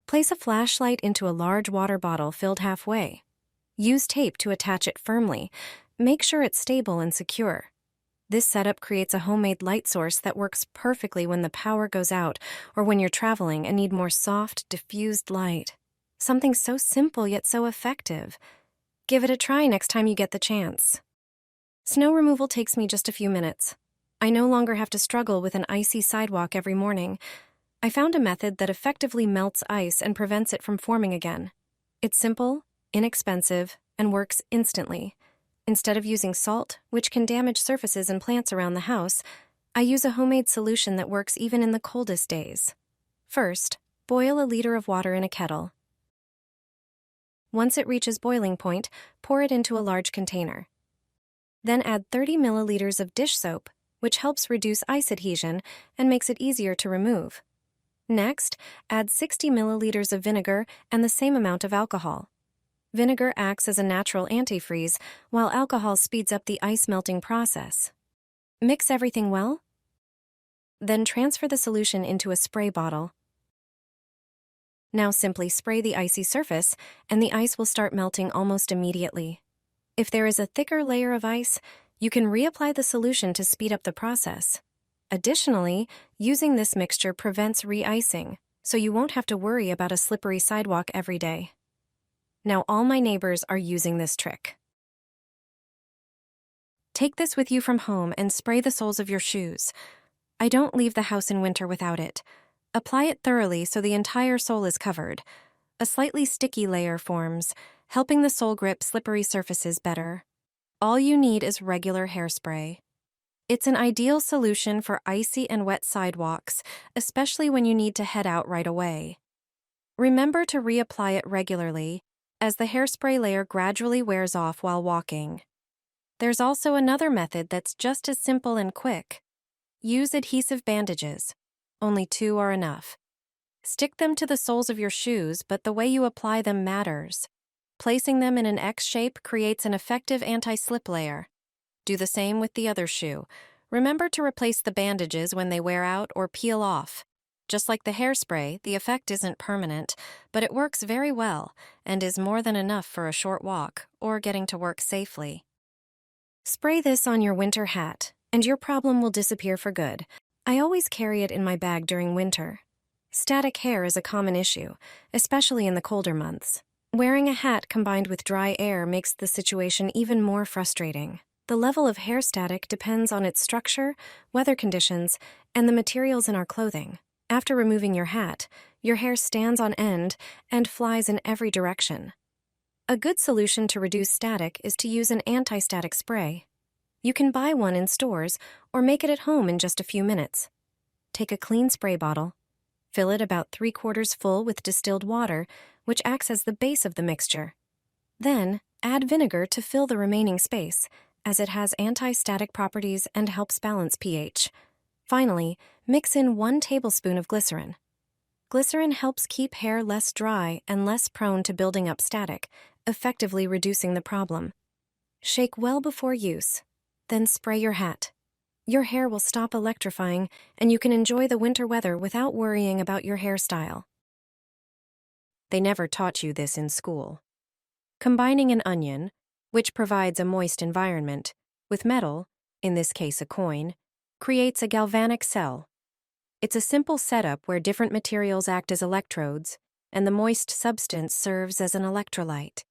Place a flashlight into a large water bottle filled halfway. Use tape to attach it firmly. Make sure it's stable and secure. This setup creates a homemade light source that works perfectly when the power goes out or when you're traveling and need more soft, diffused light. Something so simple yet so effective. Give it a try next time you get the chance. Snow removal takes me just a few minutes. I no longer have to struggle with an icy sidewalk every morning. I found a method that effectively melts ice and prevents it from forming again. It's simple, inexpensive, and works instantly. Instead of using salt, which can damage surfaces and plants around the house, I use a homemade solution that works even in the coldest days. First, boil a liter of water in a kettle. Once it reaches boiling point, pour it into a large container. Then add 30 milliliters of dish soap, which helps reduce ice adhesion and makes it easier to remove. Next, add 60 milliliters of vinegar and the same amount of alcohol. Vinegar acts as a natural antifreeze, while alcohol speeds up the ice melting process. Mix everything well. Then transfer the solution into a spray bottle. Now simply spray the icy surface, and the ice will start melting almost immediately. If there is a thicker layer of ice, you can reapply the solution to speed up the process. Additionally, using this mixture prevents re-icing, so you won't have to worry about a slippery sidewalk every day. Now all my neighbors are using this trick. Take this with you from home and spray the soles of your shoes. I don't leave the house in winter without it. Apply it thoroughly so the entire sole is covered. A slightly sticky layer forms, helping the sole grip slippery surfaces better. All you need is regular hairspray. It's an ideal solution for icy and wet sidewalks, especially when you need to head out right away. Remember to reapply it regularly, as the hairspray layer gradually wears off while walking. There's also another method that's just as simple and quick. Use adhesive bandages. Only 2 are enough. Stick them to the soles of your shoes, but the way you apply them matters. Placing them in an X shape creates an effective anti-slip layer. Do the same with the other shoe. Remember to replace the bandages when they wear out or peel off. Just like the hairspray, the effect isn't permanent, but it works very well and is more than enough for a short walk or getting to work safely. Spray this on your winter hat, and your problem will disappear for good. I always carry it in my bag during winter. Static hair is a common issue, especially in the colder months. Wearing a hat combined with dry air makes the situation even more frustrating. The level of hair static depends on its structure, weather conditions, and the materials in our clothing. After removing your hat, your hair stands on end and flies in every direction. A good solution to reduce static is to use an anti-static spray. You can buy one in stores or make it at home in just a few minutes. Take a clean spray bottle. Fill it about 3/4 full with distilled water, which acts as the base of the mixture. Then, add vinegar to fill the remaining space, as it has anti-static properties and helps balance pH. Finally, mix in 1 tablespoon of glycerin. Glycerin helps keep hair less dry and less prone to building up static, effectively reducing the problem. Shake well before use, then spray your hat. Your hair will stop electrifying, and you can enjoy the winter weather without worrying about your hairstyle. They never taught you this in school. Combining an onion, which provides a moist environment, with metal, in this case a coin, creates a galvanic cell. It's a simple setup where different materials act as electrodes, and the moist substance serves as an electrolyte.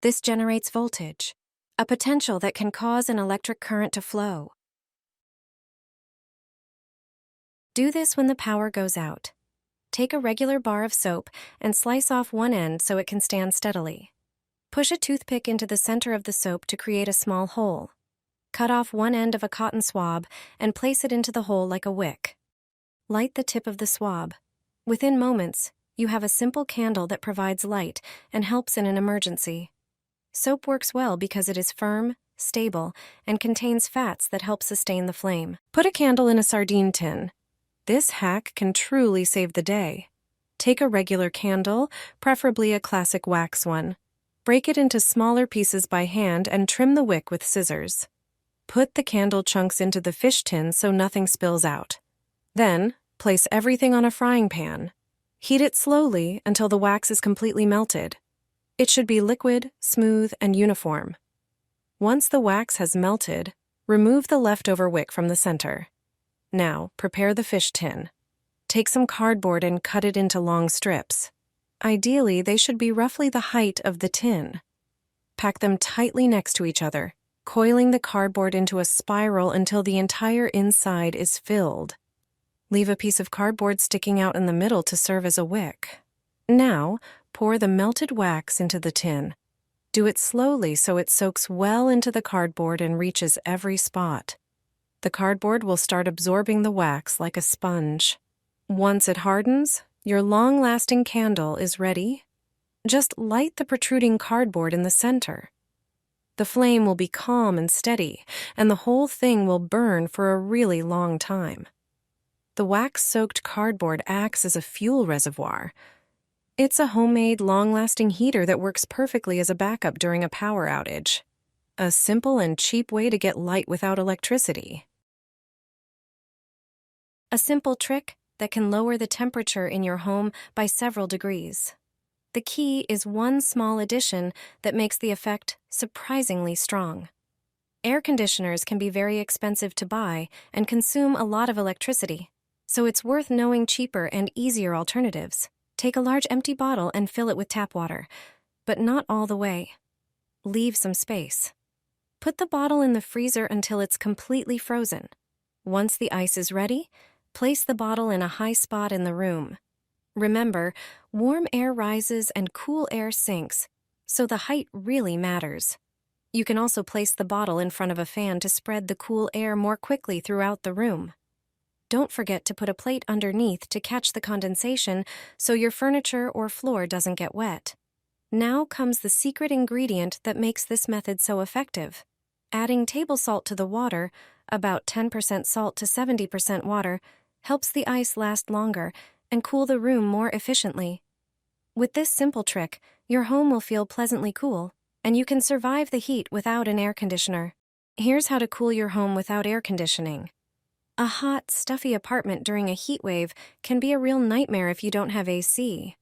This generates voltage, a potential that can cause an electric current to flow. Do this when the power goes out. Take a regular bar of soap and slice off one end so it can stand steadily. Push a toothpick into the center of the soap to create a small hole. Cut off one end of a cotton swab and place it into the hole like a wick. Light the tip of the swab. Within moments, you have a simple candle that provides light and helps in an emergency. Soap works well because it is firm, stable, and contains fats that help sustain the flame. Put a candle in a sardine tin. This hack can truly save the day. Take a regular candle, preferably a classic wax one. Break it into smaller pieces by hand and trim the wick with scissors. Put the candle chunks into the fish tin so nothing spills out. Then, place everything on a frying pan. Heat it slowly until the wax is completely melted. It should be liquid, smooth, and uniform. Once the wax has melted, remove the leftover wick from the center. Now, prepare the fish tin. Take some cardboard and cut it into long strips. Ideally, they should be roughly the height of the tin. Pack them tightly next to each other, coiling the cardboard into a spiral until the entire inside is filled. Leave a piece of cardboard sticking out in the middle to serve as a wick. Now, pour the melted wax into the tin. Do it slowly so it soaks well into the cardboard and reaches every spot. The cardboard will start absorbing the wax like a sponge. Once it hardens, your long-lasting candle is ready. Just light the protruding cardboard in the center. The flame will be calm and steady, and the whole thing will burn for a really long time. The wax-soaked cardboard acts as a fuel reservoir. It's a homemade, long-lasting heater that works perfectly as a backup during a power outage. A simple and cheap way to get light without electricity. A simple trick that can lower the temperature in your home by several degrees. The key is one small addition that makes the effect surprisingly strong. Air conditioners can be very expensive to buy and consume a lot of electricity, so it's worth knowing cheaper and easier alternatives. Take a large empty bottle and fill it with tap water, but not all the way. Leave some space. Put the bottle in the freezer until it's completely frozen. Once the ice is ready, place the bottle in a high spot in the room. Remember, warm air rises and cool air sinks, so the height really matters. You can also place the bottle in front of a fan to spread the cool air more quickly throughout the room. Don't forget to put a plate underneath to catch the condensation so your furniture or floor doesn't get wet. Now comes the secret ingredient that makes this method so effective. Adding table salt to the water, about 10% salt to 70% water, helps the ice last longer and cool the room more efficiently. With this simple trick, your home will feel pleasantly cool, and you can survive the heat without an air conditioner. Here's how to cool your home without air conditioning. A hot, stuffy apartment during a heat wave can be a real nightmare if you don't have AC.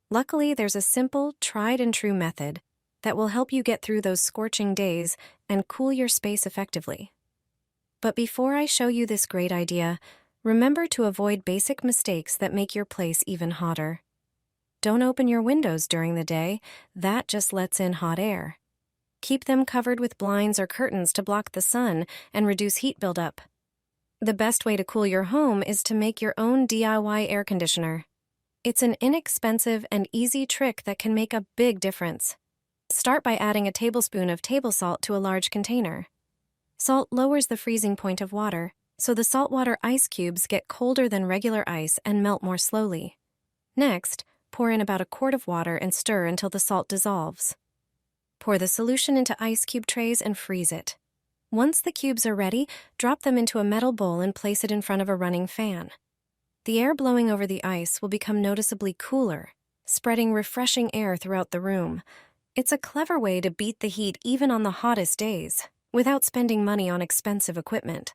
Luckily, there's a simple, tried-and-true method that will help you get through those scorching days and cool your space effectively. But before I show you this great idea, remember to avoid basic mistakes that make your place even hotter. Don't open your windows during the day. That just lets in hot air. Keep them covered with blinds or curtains to block the sun and reduce heat buildup. The best way to cool your home is to make your own DIY air conditioner. It's an inexpensive and easy trick that can make a big difference. Start by adding a tablespoon of table salt to a large container. Salt lowers the freezing point of water, so the saltwater ice cubes get colder than regular ice and melt more slowly. Next, pour in about a quart of water and stir until the salt dissolves. Pour the solution into ice cube trays and freeze it. Once the cubes are ready, drop them into a metal bowl and place it in front of a running fan. The air blowing over the ice will become noticeably cooler, spreading refreshing air throughout the room. It's a clever way to beat the heat even on the hottest days, without spending money on expensive equipment.